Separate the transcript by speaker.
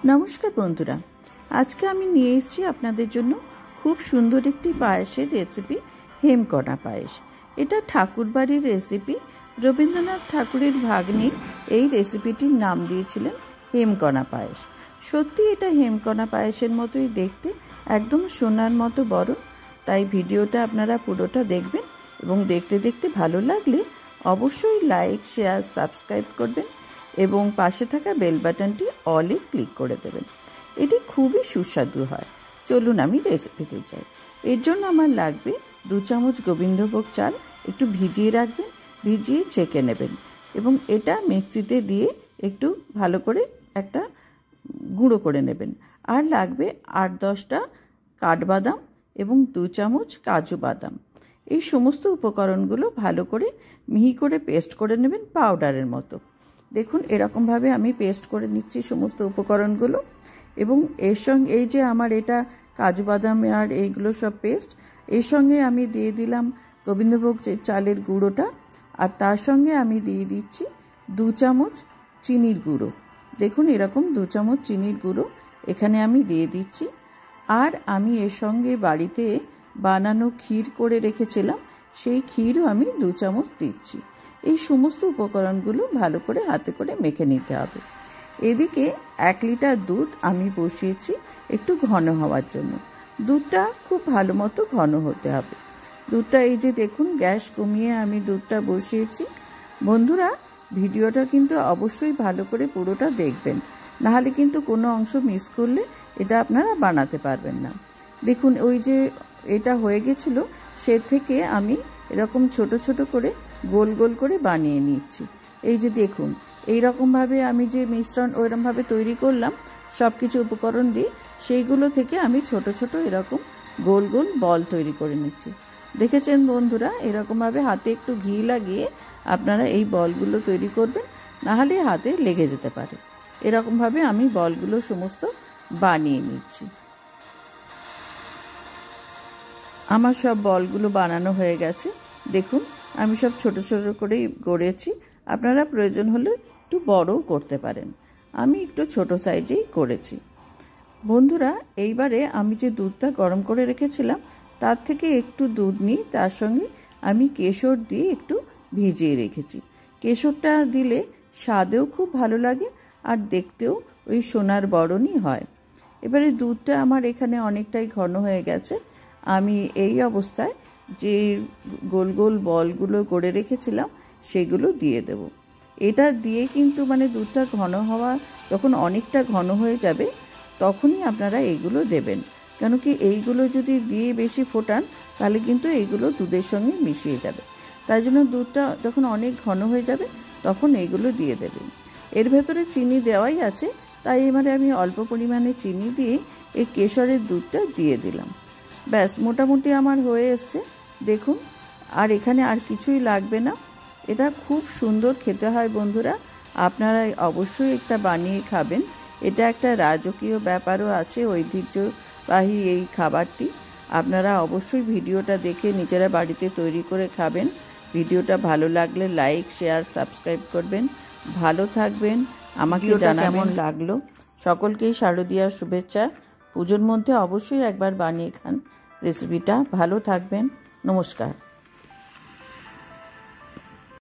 Speaker 1: नमस्कार बंधुरा आज के आमी निये एसेछि आपनादेर जोन्नो खूब सुंदर एकटी पायेसेर रेसिपि हेमकणा पायेस। एटा ठाकुर बाड़ीर रेसिपि। रवींद्रनाथ ठाकुरेर भाग्नी एई रेसिपिटिर नाम दियेछिलेन हेमकणा पायेस। सत्यि एटा हेमकणा पायेसेर मतोई देखते, एकदम सोनार मतो बरन। ताई भिडियोटा आपनारा पुरोटा देखबेन एबं देखते देखते भालो लागले अवश्यई लाइक शेयर सबस्क्राइब करबेन एबं पाशे थाका बेल बाटनटी अले क्लिक करे देबेन। एटी खूबই সুস্বাদু হয়। চলুন আমি রেসিপিতে যাই। এর জন্য আমার লাগবে 2 চামচ গোবিন্দভোগ চাল, একটু ভিজিয়ে রাখবেন, ভিজিয়ে ছেঁকে নেবেন এবং এটা মিক্সিতে দিয়ে একটু ভালো করে একটা গুঁড়ো করে নেবেন। আর লাগবে 8-10টা কাঠবাদাম এবং 2 চামচ কাজু বাদাম। এই সমস্ত উপকরণগুলো ভালো করে মিহি করে পেস্ট করে নেবেন পাউডারের মতো। দেখুন এরকম ভাবে আমি পেস্ট করে নিচ্ছি সমস্ত উপকরণগুলো এবং এর সঙ্গে এই যে আমার এটা কাজু বাদাম আর এইগুলো সব পেস্ট, এর সঙ্গে আমি দিয়ে দিলাম গোবিন্দভোগ চালের গুঁড়োটা আর তার সঙ্গে আমি দিয়ে দিচ্ছি 2 চামচ চিনির গুঁড়ো। দেখুন এরকম 2 চামচ চিনির গুঁড়ো এখানে আমি দিয়ে দিচ্ছি। আর আমি এর সঙ্গে বাড়িতে বানানো ক্ষীর করে রেখেছিলাম, সেই ক্ষীরও আমি 2 চামচ দিচ্ছি। এই সমস্ত উপকরণগুলো ভালো করে হাতে করে মেখে নিতে হবে। এদিকে 1 লিটার দুধ আমি বসিয়েছি একটু ঘন হওয়ার জন্য। দুধটা খুব ভালো মতো ঘন হতে হবে। দুধটা এই যে দেখুন গ্যাস কমিয়ে আমি দুধটা বসিয়েছি। বন্ধুরা ভিডিওটা কিন্তু অবশ্যই ভালো করে পুরোটা দেখবেন, নাহলে কিন্তু কোনো অংশ মিস করলে এটা আপনারা বানাতে পারবেন না। দেখুন ওই যে এটা হয়ে গেছিলো, সে থেকে আমি এরকম ছোট ছোট করে গোল গোল করে বানিয়ে নিচ্ছি। এই যে দেখুন এই রকম ভাবে আমি যে মিশ্রণ ওইরকম ভাবে তৈরি করলাম সব কিছু উপকরণ দিয়ে, সেইগুলো থেকে আমি ছোট ছোট এরকম গোল গোল বল তৈরি করে নিচ্ছি। দেখেছেন বন্ধুরা, এরকম ভাবে হাতে একটু ঘি লাগিয়ে আপনারা এই বলগুলো তৈরি করবেন, নাহলে হাতে লেগে যেতে পারে। এরকম ভাবে আমি বলগুলো সমস্ত বানিয়ে নিচ্ছি। আমার সব বলগুলো বানানো হয়ে গেছে। দেখুন আমি সব ছোট ছোট করেই গড়েছি, আপনারা প্রয়োজন হলে একটু বড়ও করতে পারেন। আমি একটু ছোট সাইজেই করেছি। বন্ধুরা এইবারে আমি যে দুধটা গরম করে রেখেছিলাম তার থেকে একটু দুধ নিয়ে তার সঙ্গে আমি কেশর দিয়ে একটু ভিজিয়ে রেখেছি। কেশরটা দিলে স্বাদেও খুব ভালো লাগে আর দেখতেও ওই সোনার বরণই হয়। এবারে দুধটা আমার এখানে অনেকটাই ঘন হয়ে গেছে। আমি এই অবস্থায় যে গোল গোল বলগুলো করে রেখেছিলাম সেগুলো দিয়ে দেব। এটা দিয়ে কিন্তু মানে দুধটা ঘন হওয়া যখন অনেকটা ঘন হয়ে যাবে তখনই আপনারা এইগুলো দেবেন, কেন কি এইগুলো যদি দিয়ে বেশি ফোটান তাহলে কিন্তু এইগুলো দুধের সঙ্গে মিশিয়ে যাবে। তাই জন্য দুধটা যখন অনেক ঘন হয়ে যাবে তখন এইগুলো দিয়ে দেবেন। এর ভেতরে চিনি দেওয়াই আছে, তাই এবারে আমি অল্প পরিমাণে চিনি দিয়ে এই কেশরের দুধটা দিয়ে দিলাম। ব্যাস মোটামুটি আমার হয়ে এসছে দেখুন। আর এখানে আর কিছুই লাগবে না। এটা খুব সুন্দর খেতে হয় বন্ধুরা, আপনারা অবশ্যই একটা বানিয়ে খাবেন। এটা একটা রাজকীয় ব্যাপারও আছে, ঐতিহ্যবাহী এই খাবারটি। আপনারা অবশ্যই ভিডিওটা দেখে নিজেরা বাড়িতে তৈরি করে খাবেন। ভিডিওটা ভালো লাগলে লাইক শেয়ার সাবস্ক্রাইব করবেন। ভালো থাকবেন, আমাকে জানাবেন কেমন লাগলো। সকলকেই শারদীয়ার শুভেচ্ছা। পুজোর মধ্যে অবশ্যই একবার বানিয়ে খান রেসিপিটা। ভালো থাকবেন, নমস্কার।